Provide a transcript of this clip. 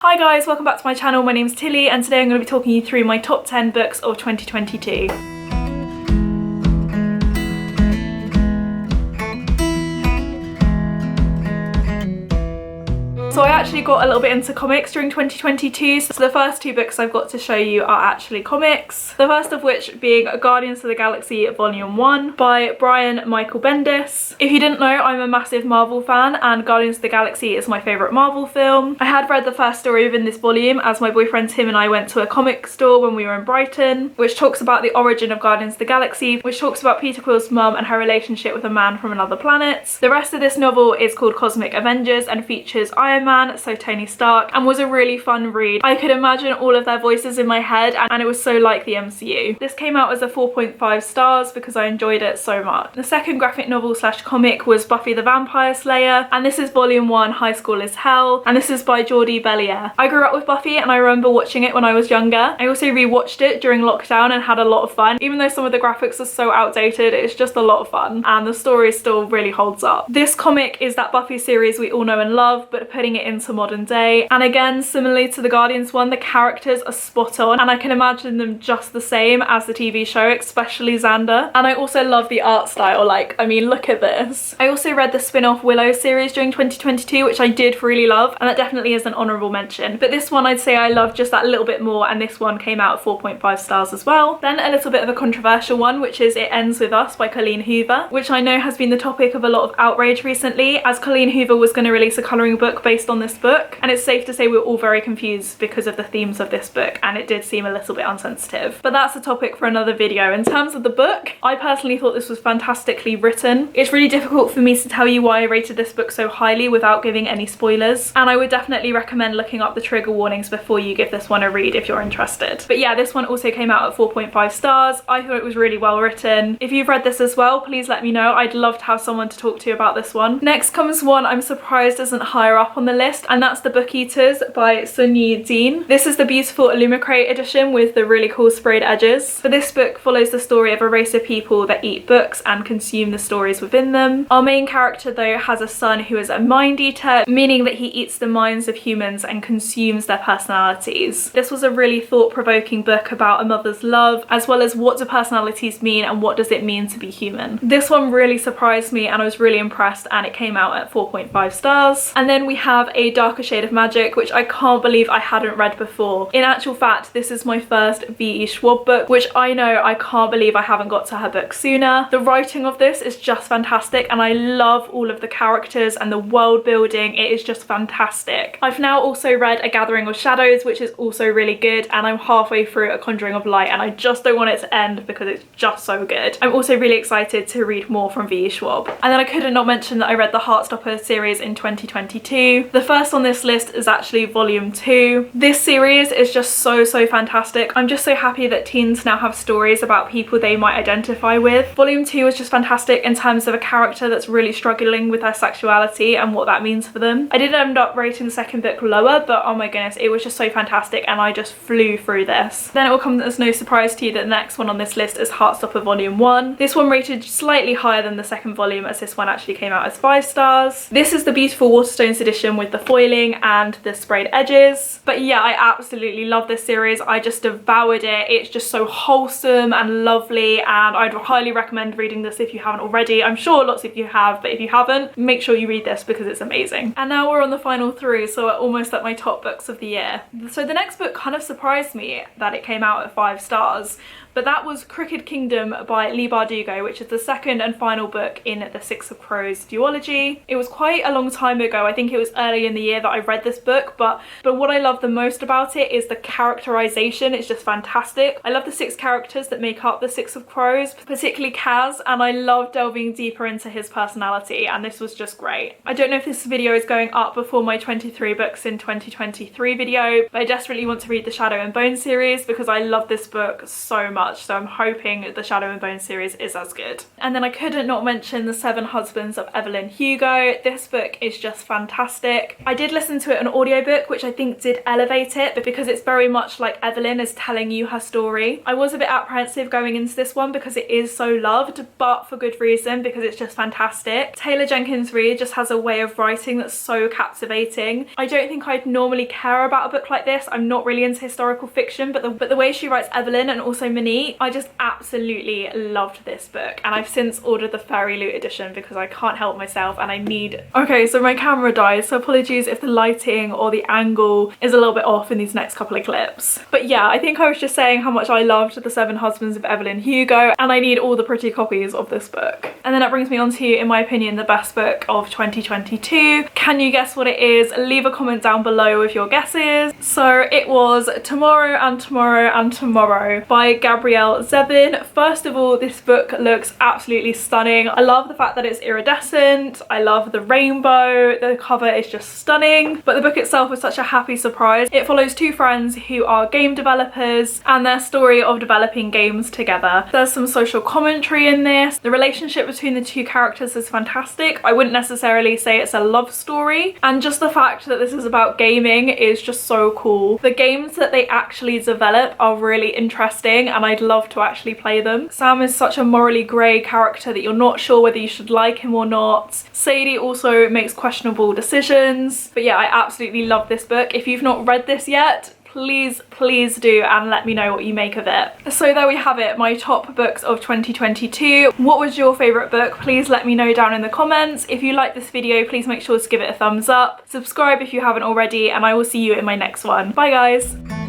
Hi guys, welcome back to my channel. My name's Tilly and today I'm going to be talking you through my top 10 books of 2022. So I actually got a little bit into comics during 2022, so the first two books I've got to show you are actually comics. The first of which being Guardians of the Galaxy Volume 1 by Brian Michael Bendis. If you didn't know, I'm a massive Marvel fan and Guardians of the Galaxy is my favourite Marvel film. I had read the first story within this volume as my boyfriend Tim and I went to a comic store when we were in Brighton, which talks about the origin of Guardians of the Galaxy, which talks about Peter Quill's mum and her relationship with a man from another planet. The rest of this novel is called Cosmic Avengers and features Iron Man, so Tony Stark, and was a really fun read. I could imagine all of their voices in my head and it was so like the MCU. This came out as a 4.5 stars because I enjoyed it so much. The second graphic novel slash comic was Buffy the Vampire Slayer, and this is volume 1, High School is Hell, and this is by Geordie Bellier. I grew up with Buffy and I remember watching it when I was younger. I also rewatched it during lockdown and had a lot of fun. Even though some of the graphics are so outdated, it's just a lot of fun and the story still really holds up. This comic is that Buffy series we all know and love, but putting it into modern day, and again, similarly to the Guardians one, the characters are spot on and I can imagine them just the same as the TV show, especially Xander. And I also love the art style, like, I mean, look at this. I also read the spin-off Willow series during 2022, which I did really love, and that definitely is an honourable mention. But this one I'd say I loved just that little bit more, and this one came out at 4.5 stars as well. Then a little bit of a controversial one, which is It Ends With Us by Colleen Hoover, which I know has been the topic of a lot of outrage recently, as Colleen Hoover was going to release a colouring book based on this book, and it's safe to say we're all very confused because of the themes of this book, and it did seem a little bit unsensitive. But that's a topic for another video. In terms of the book, I personally thought this was fantastically written. It's really difficult for me to tell you why I rated this book so highly without giving any spoilers, and I would definitely recommend looking up the trigger warnings before you give this one a read if you're interested. But yeah, this one also came out at 4.5 stars. I thought it was really well written. If you've read this as well, please let me know. I'd love to have someone to talk to about this one. Next comes one I'm surprised isn't higher up on the list, and that's The Book Eaters by Sunyi Dean. This is the beautiful Illumicrate edition with the really cool sprayed edges. So this book follows the story of a race of people that eat books and consume the stories within them. Our main character though has a son who is a mind eater, meaning that he eats the minds of humans and consumes their personalities. This was a really thought-provoking book about a mother's love, as well as what do personalities mean and what does it mean to be human. This one really surprised me and I was really impressed, and it came out at 4.5 stars. And then we have A Darker Shade of Magic, which I can't believe I hadn't read before. In actual fact, this is my first V.E. Schwab book, which I know I can't believe I haven't got to her book sooner. The writing of this is just fantastic and I love all of the characters and the world building. It is just fantastic. I've now also read A Gathering of Shadows, which is also really good, and I'm halfway through A Conjuring of Light and I just don't want it to end because it's just so good. I'm also really excited to read more from V.E. Schwab. And then I couldn't not mention that I read the Heartstopper series in 2022. The first on this list is actually volume 2. This series is just so fantastic. I'm just so happy that teens now have stories about people they might identify with. Volume 2 was just fantastic in terms of a character that's really struggling with their sexuality and what that means for them. I did end up rating the second book lower, but oh my goodness, it was just so fantastic and I just flew through this. Then it will come as no surprise to you that the next one on this list is Heartstopper volume 1. This one rated slightly higher than the second volume, as this one actually came out as 5 stars. This is the beautiful Waterstones edition with the foiling and the sprayed edges. But yeah, I absolutely love this series. I just devoured it. It's just so wholesome and lovely, and I'd highly recommend reading this if you haven't already. I'm sure lots of you have, but if you haven't, make sure you read this because it's amazing. And now we're on the final 3, so we're almost at my top books of the year. So the next book kind of surprised me that it came out at 5 stars, but that was Crooked Kingdom by Leigh Bardugo, which is the second and final book in the Six of Crows duology. It was quite a long time ago. I think it was early in the year that I read this book, but what I love the most about it is the characterization. It's just fantastic. I love the 6 characters that make up the Six of Crows, particularly Kaz, and I love delving deeper into his personality, and this was just great. I don't know if this video is going up before my 23 books in 2023 video, but I desperately want to read the Shadow and Bone series because I love this book so much. So I'm hoping the Shadow and Bone series is as good. And then I couldn't not mention The Seven Husbands of Evelyn Hugo. This book is just fantastic. I did listen to it on audiobook, which I think did elevate it, but because it's very much like Evelyn is telling you her story. I was a bit apprehensive going into this one because it is so loved, but for good reason, because it's just fantastic. Taylor Jenkins Reid just has a way of writing that's so captivating. I don't think I'd normally care about a book like this. I'm not really into historical fiction, but the way she writes Evelyn and also Monique, I just absolutely loved this book. And I've since ordered the Fairy Loot edition because I can't help myself and I need... Okay, so my camera died, so apologies if the lighting or the angle is a little bit off in these next couple of clips. But yeah, I think I was just saying how much I loved The Seven Husbands of Evelyn Hugo, and I need all the pretty copies of this book. And then that brings me on to, in my opinion, the best book of 2022. Can you guess what it is? Leave a comment down below with your guesses. So it was Tomorrow and Tomorrow and Tomorrow by Gabrielle Zevin. First of all, this book looks absolutely stunning. I love the fact that it's iridescent. I love the rainbow. The cover is just stunning. But the book itself was such a happy surprise. It follows two friends who are game developers and their story of developing games together. There's some social commentary in this. The relationship between the two characters is fantastic. I wouldn't necessarily say it's a love story. And just the fact that this is about gaming is just so cool. The games that they actually develop are really interesting and I'd love to actually play them. Sam is such a morally grey character that you're not sure whether you should like him or not. Sadie also makes questionable decisions. But yeah, I absolutely love this book. If you've not read this yet, please do, and let me know what you make of it. So there we have it, my top books of 2022. What was your favourite book? Please let me know down in the comments. If you like this video, please make sure to give it a thumbs up. Subscribe if you haven't already, and I will see you in my next one. Bye guys.